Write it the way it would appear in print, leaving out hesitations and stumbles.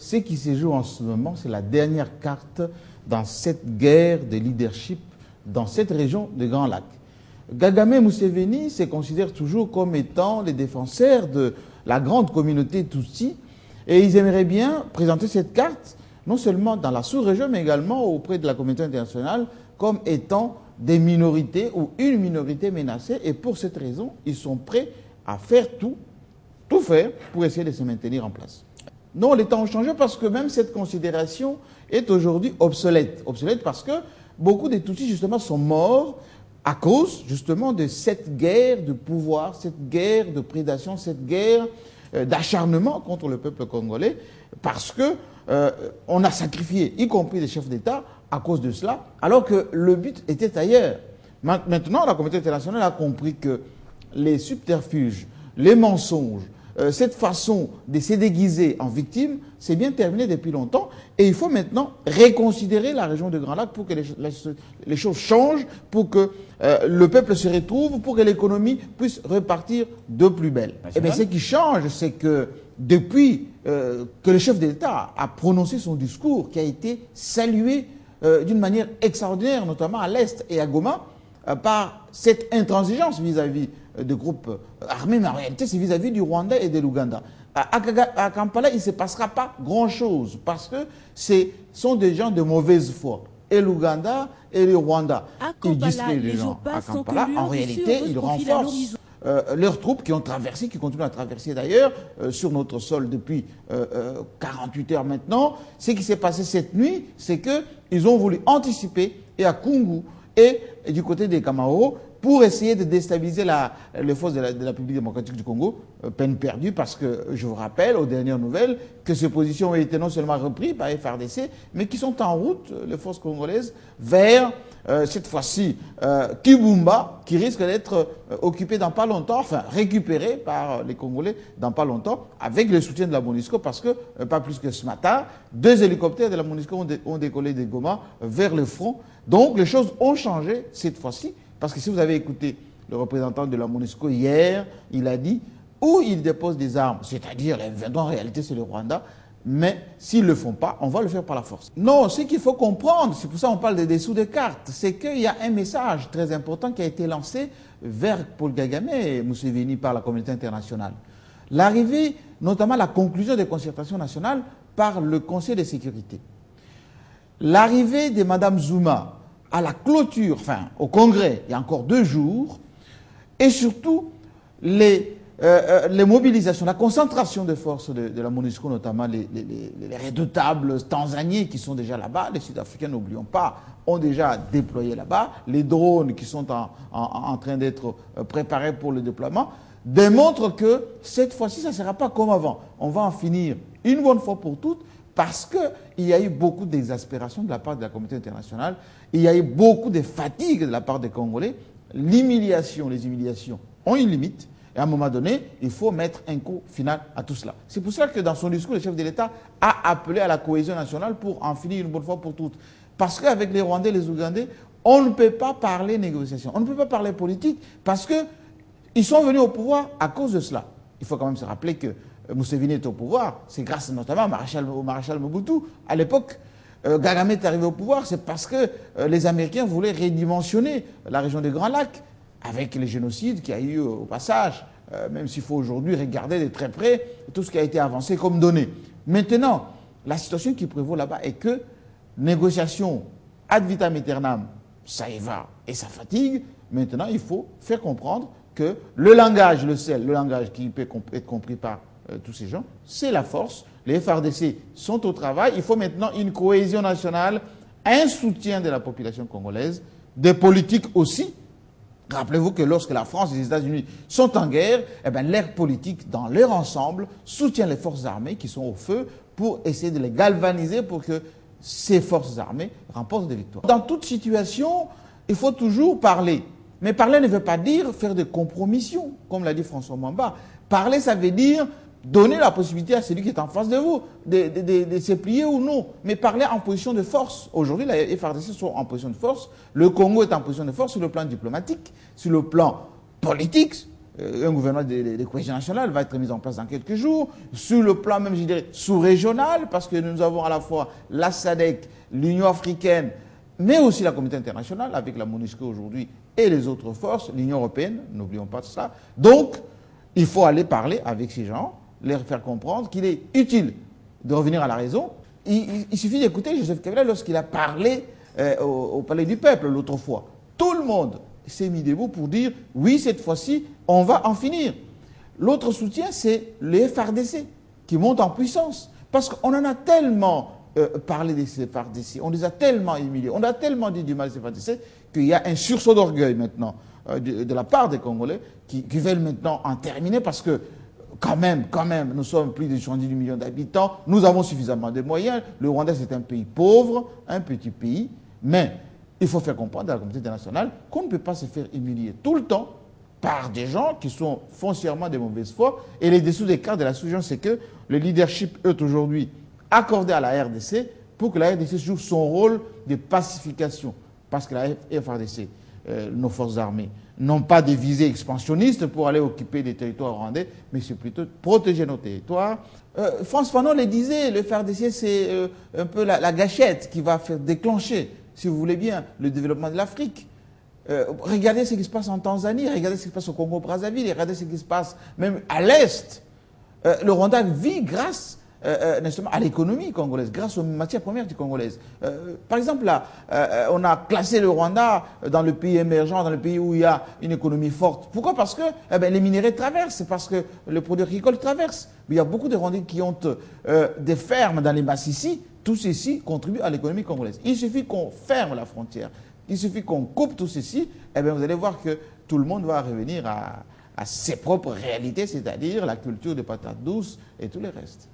ce qui se joue en ce moment, c'est la dernière carte dans cette guerre de leadership dans cette région des Grands Lacs. Kagame et Museveni se considèrent toujours comme étant les défenseurs de la grande communauté Tutsi et ils aimeraient bien présenter cette carte non seulement dans la sous-région mais également auprès de la communauté internationale comme étant des minorités ou une minorité menacée et pour cette raison, ils sont prêts à faire tout faire pour essayer de se maintenir en place. Non, les temps ont changé parce que même cette considération est aujourd'hui obsolète. Obsolète parce que beaucoup des Tutsis justement sont morts à cause justement de cette guerre de pouvoir, cette guerre de prédation, cette guerre d'acharnement contre le peuple congolais parce que on a sacrifié, y compris les chefs d'État, à cause de cela, alors que le but était ailleurs. Maintenant, la communauté internationale a compris que les subterfuges, les mensonges, cette façon de se déguiser en victime, c'est bien terminé depuis longtemps. Et il faut maintenant reconsidérer la région de Grand Lac pour que les choses changent, pour que le peuple se retrouve, pour que l'économie puisse repartir de plus belle. Et bien, ce qui change, c'est que depuis que le chef d'État a prononcé son discours, qui a été salué d'une manière extraordinaire, notamment à l'Est et à Goma, par cette intransigeance vis-à-vis de groupes armés, mais en réalité c'est vis-à-vis du Rwanda et de l'Ouganda. À Kampala, il ne se passera pas grand-chose parce que ce sont des gens de mauvaise foi. Et l'Ouganda et le Rwanda. Ils disent que les gens à Kampala, en réalité, ils renforcent leurs troupes qui ont traversé, qui continuent à traverser d'ailleurs, sur notre sol depuis 48 heures maintenant. Ce qui s'est passé cette nuit, c'est qu'ils ont voulu anticiper, et à Kungu et du côté des Kamao, pour essayer de déstabiliser les forces de la République démocratique du Congo, peine perdue parce que, je vous rappelle, aux dernières nouvelles, que ces positions ont été non seulement reprises par FARDC, mais qui sont en route, les forces congolaises, vers, cette fois-ci, Kibumba, qui risque d'être occupé dans pas longtemps, enfin récupéré par les Congolais dans pas longtemps, avec le soutien de la MONUSCO, parce que, pas plus que ce matin, 2 hélicoptères de la MONUSCO ont décollé de Goma vers le front. Donc les choses ont changé cette fois-ci. Parce que si vous avez écouté le représentant de la MONUSCO hier, il a dit où ils déposent des armes, c'est-à-dire, en réalité c'est le Rwanda, mais s'ils ne le font pas, on va le faire par la force. Non, ce qu'il faut comprendre, c'est pour ça qu'on parle des dessous de cartes, c'est qu'il y a un message très important qui a été lancé vers Paul Kagame et Museveni par la communauté internationale. L'arrivée, notamment la conclusion des concertations nationales par le Conseil de sécurité. L'arrivée de Mme Zuma à la clôture, enfin au Congrès, il y a encore 2 jours, et surtout les mobilisations, la concentration des forces de la MONUSCO, notamment les redoutables Tanzaniens qui sont déjà là-bas, les Sud-Africains, n'oublions pas, ont déjà déployé là-bas, les drones qui sont en train d'être préparés pour le déploiement, démontrent que cette fois-ci, ça ne sera pas comme avant. On va en finir une bonne fois pour toutes, parce qu'il y a eu beaucoup d'exaspération de la part de la communauté internationale, il y a eu beaucoup de fatigue de la part des Congolais. L'humiliation, les humiliations ont une limite, et à un moment donné, il faut mettre un coup final à tout cela. C'est pour cela que dans son discours, le chef de l'État a appelé à la cohésion nationale pour en finir une bonne fois pour toutes. Parce qu'avec les Rwandais et les Ougandais, on ne peut pas parler négociation, on ne peut pas parler politique, parce qu'ils sont venus au pouvoir à cause de cela. Il faut quand même se rappeler que Museveni est au pouvoir, c'est grâce notamment au maréchal Mobutu. À l'époque, Kagame est arrivé au pouvoir, c'est parce que les Américains voulaient redimensionner la région des Grands Lacs, avec les génocides qu'il y a eu au passage, même s'il faut aujourd'hui regarder de très près tout ce qui a été avancé comme données. Maintenant, la situation qui prévaut là-bas est que négociation ad vitam aeternam, ça y va et ça fatigue. Maintenant, il faut faire comprendre que le langage, le langage qui peut être compris par tous ces gens, c'est la force. Les FARDC sont au travail. Il faut maintenant une cohésion nationale, un soutien de la population congolaise, des politiques aussi. Rappelez-vous que lorsque la France et les États-Unis sont en guerre, eh bien, leur politique, dans leur ensemble, soutient les forces armées qui sont au feu pour essayer de les galvaniser pour que ces forces armées remportent des victoires. Dans toute situation, il faut toujours parler. Mais parler ne veut pas dire faire des compromissions, comme l'a dit François Mwamba. Parler, ça veut dire donner la possibilité à celui qui est en face de vous de se plier ou non. Mais parler en position de force. Aujourd'hui, les FARDC sont en position de force. Le Congo est en position de force sur le plan diplomatique, sur le plan politique. un gouvernement de cohésion nationale va être mis en place dans quelques jours. Sur le plan même, je dirais, sous-régional, parce que nous avons à la fois la SADC, l'Union africaine, mais aussi la communauté internationale, avec la MONUSCO aujourd'hui et les autres forces, l'Union européenne, n'oublions pas de ça. Donc, il faut aller parler avec ces gens, leur faire comprendre qu'il est utile de revenir à la raison. Il suffit d'écouter Joseph Kabila lorsqu'il a parlé au Palais du Peuple l'autre fois. Tout le monde s'est mis debout pour dire « oui, cette fois-ci, on va en finir ». L'autre soutien, c'est les FARDC qui montent en puissance. Parce qu'on en a tellement parlé de ces FARDC, on les a tellement humiliés, on a tellement dit du mal de ces FARDC qu'il y a un sursaut d'orgueil maintenant de la part des Congolais qui veulent maintenant en terminer parce que quand même, nous sommes plus de 70 millions d'habitants, nous avons suffisamment de moyens. Le Rwanda, c'est un pays pauvre, un petit pays, mais il faut faire comprendre à la communauté internationale qu'on ne peut pas se faire humilier tout le temps par des gens qui sont foncièrement de mauvaise foi. Et les dessous des cartes de la sous-région, c'est que le leadership est aujourd'hui accordé à la RDC pour que la RDC joue son rôle de pacification. Parce que la FARDC, nos forces armées, n'ont pas des visées expansionnistes pour aller occuper des territoires rwandais, mais c'est plutôt protéger nos territoires. Frantz Fanon le disait, le FARDC, c'est un peu la gâchette qui va faire déclencher, si vous voulez bien, le développement de l'Afrique. Regardez ce qui se passe en Tanzanie, regardez ce qui se passe au Congo-Brazzaville, regardez ce qui se passe même à l'Est. Le Rwanda vit grâce à l'économie congolaise, grâce aux matières premières congolaises. Par exemple, là, on a classé le Rwanda dans le pays émergent, dans le pays où il y a une économie forte. Pourquoi? Parce que les minéraux traversent, parce que le produit agricole traverse. Mais il y a beaucoup de Rwandais qui ont des fermes dans les Massissi. Tout ceci contribue à l'économie congolaise. Il suffit qu'on ferme la frontière, il suffit qu'on coupe tout ceci, et bien vous allez voir que tout le monde va revenir à ses propres réalités, c'est-à-dire la culture des patates douces et tout le reste.